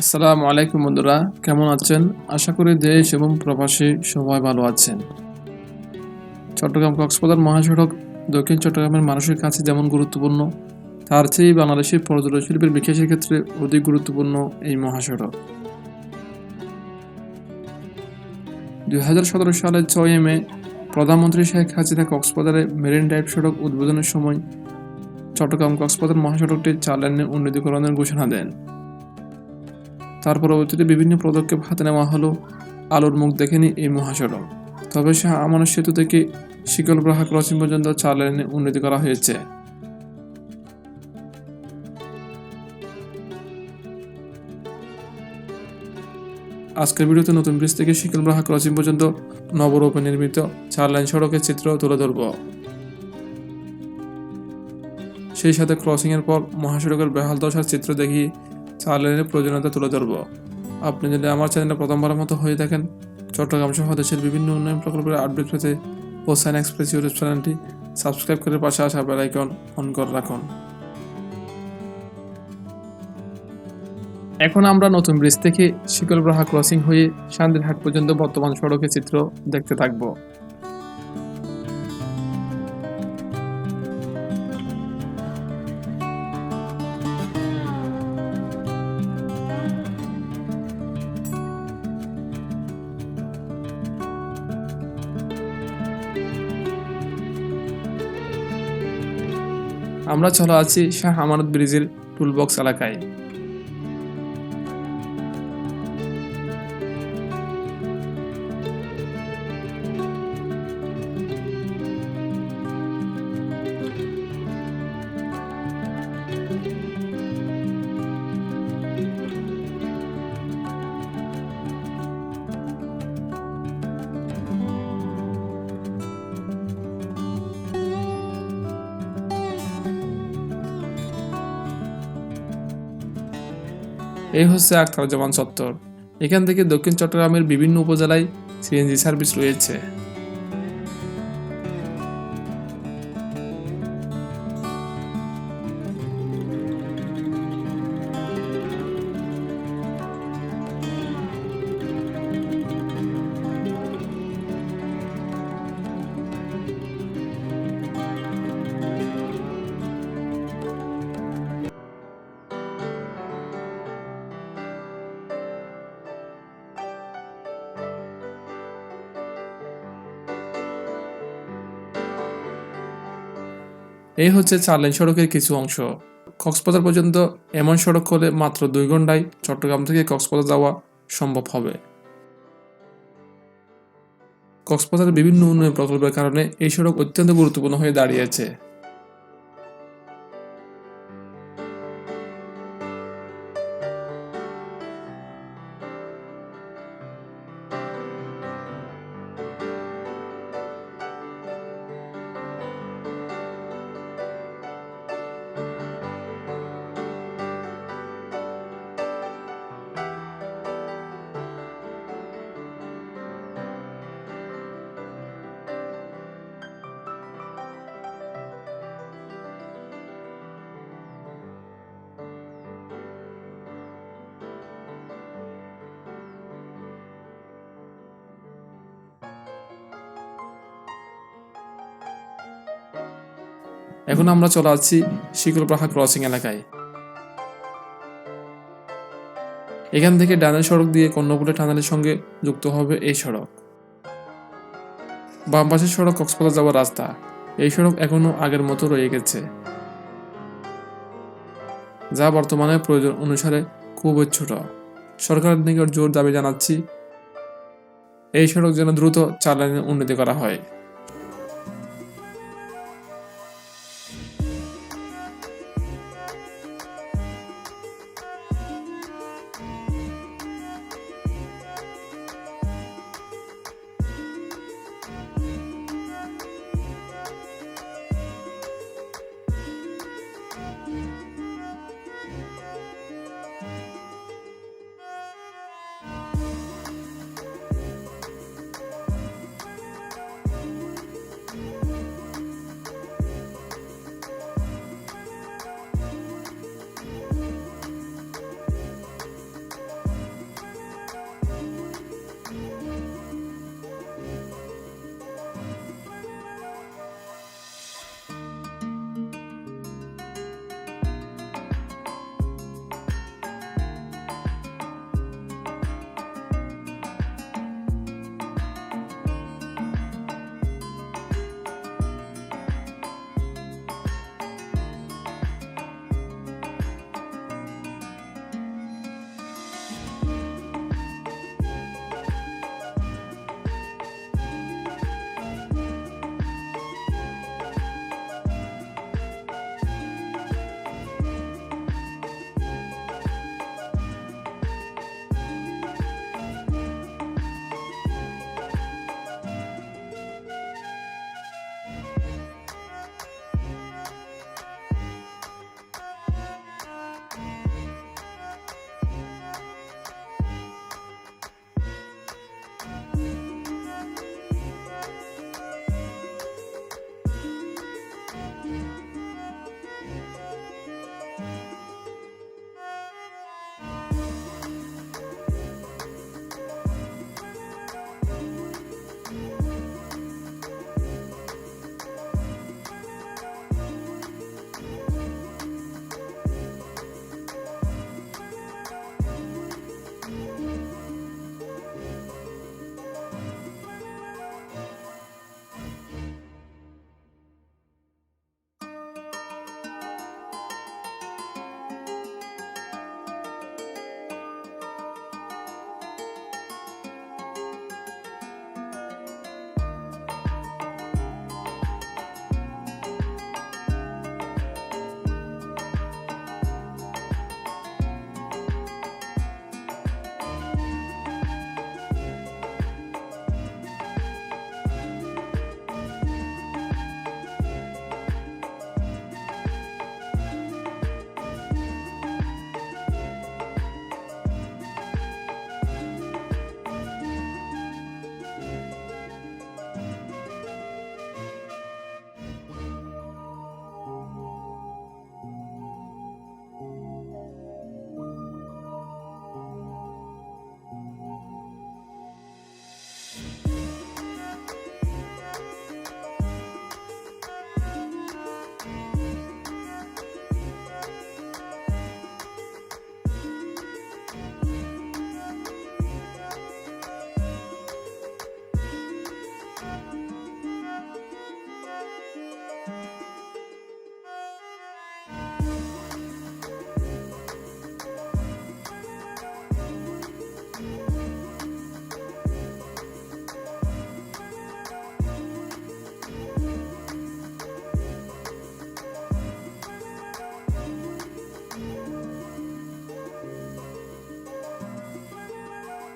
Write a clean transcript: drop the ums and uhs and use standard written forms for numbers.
আসসালামু আলাইকুম বন্ধুরা, কেমন আছেন? আশা করি দেশ এবং প্রবাসী সবাই ভালো আছেন। চট্টগ্রাম কক্সবাজার মহাসড়ক দক্ষিণ চট্টগ্রামের মানুষের কাছে যেমন গুরুত্বপূর্ণ, তার চেয়ে বাংলাদেশের পর্যটন শিল্পের বিকাশের ক্ষেত্রে অধিক গুরুত্বপূর্ণ এই মহাসড়ক। 2017 সালের 6 মে প্রধানমন্ত্রী শেখ হাসিনা কক্সবাজারে মেরিন ড্রাইভ সড়ক উদ্বোধনের সময় চট্টগ্রাম কক্সবাজার মহাসড়কটি 4 লেনের উন্নতিকরণের ঘোষণা দেন। তার পরবর্তীতে বিভিন্ন পদক্ষেপ হাতে নেওয়া হলো। আলোর মুখ দেখেনি এই মহাসড়ক। তবে শাহ আমানত সেতু থেকে শিকলব্রাহা ক্রসিং পর্যন্ত 4 লেনে উন্নতি করা হয়েছে। আজকের ভিডিওতে নতুন ব্রিজ থেকে শিকলব্রাহা ক্রসিং পর্যন্ত নবরূপে নির্মিত 4 লেন সড়কের চিত্র তুলে ধরব। সেই সাথে ক্রসিং এর পর মহাসড়কের বেহাল দশার চিত্র দেখিয়ে 4 লেনের প্রয়োজনীয়তা তুলে ধরব। আপনি যদি আমার চ্যানেলে প্রথমবারের মতো হয়ে থাকেন, চট্টগ্রাম সহ দেশের বিভিন্ন উন্নয়ন প্রকল্পের আপডেট পেতে হোসাইন এক্সপ্রেস ইউটিউব চ্যানেলটি সাবস্ক্রাইব করে পাশে আসা বেল আইকন অন করে রাখুন। এখন আমরা নতুন ব্রিজ থেকে শিকলব্রাহা ক্রসিং হয়ে শান্তিরহাট পর্যন্ত বর্তমান সড়কের চিত্র দেখতে থাকব। আমরা চলে আছি শাহ আমানত ব্রিজের টুলবক্স এলাকায়। এই হচ্ছে 𝐂𝐻𝐫𝐿 চত্বর। এখান থেকে দক্ষিণ চট্টগ্রামের বিভিন্ন উপজেলায় সিএনজি সার্ভিস রয়েছে। এই হচ্ছে 4 লেন সড়কের কিছু অংশ। কক্সবাজার পর্যন্ত এমন সড়ক হলে মাত্র 2 ঘন্টায় চট্টগ্রাম থেকে কক্সবাজার যাওয়া সম্ভব হবে। কক্সবাজারের বিভিন্ন উন্নয়ন প্রকল্পের কারণে এই সড়ক অত্যন্ত গুরুত্বপূর্ণ হয়ে দাঁড়িয়েছে। এখন আমরা চলে আসছি শিকলব্রাহা ক্রসিং এলাকায়। এখান থেকে ডানের সড়ক দিয়ে কর্ণফুলী টানেলের সঙ্গে যুক্ত হবে এই সড়ক। বাম পাশের সড়ক কক্সবাজার যাওয়ার রাস্তা। এই সড়ক এখনো আগের মতো রয়ে গেছে, যা বর্তমানে প্রয়োজন অনুসারে খুবই ছোট। সরকারের নিকট জোর দাবি জানাচ্ছি, এই সড়ক যেন দ্রুত 4 লেনের উন্নতি করা হয়।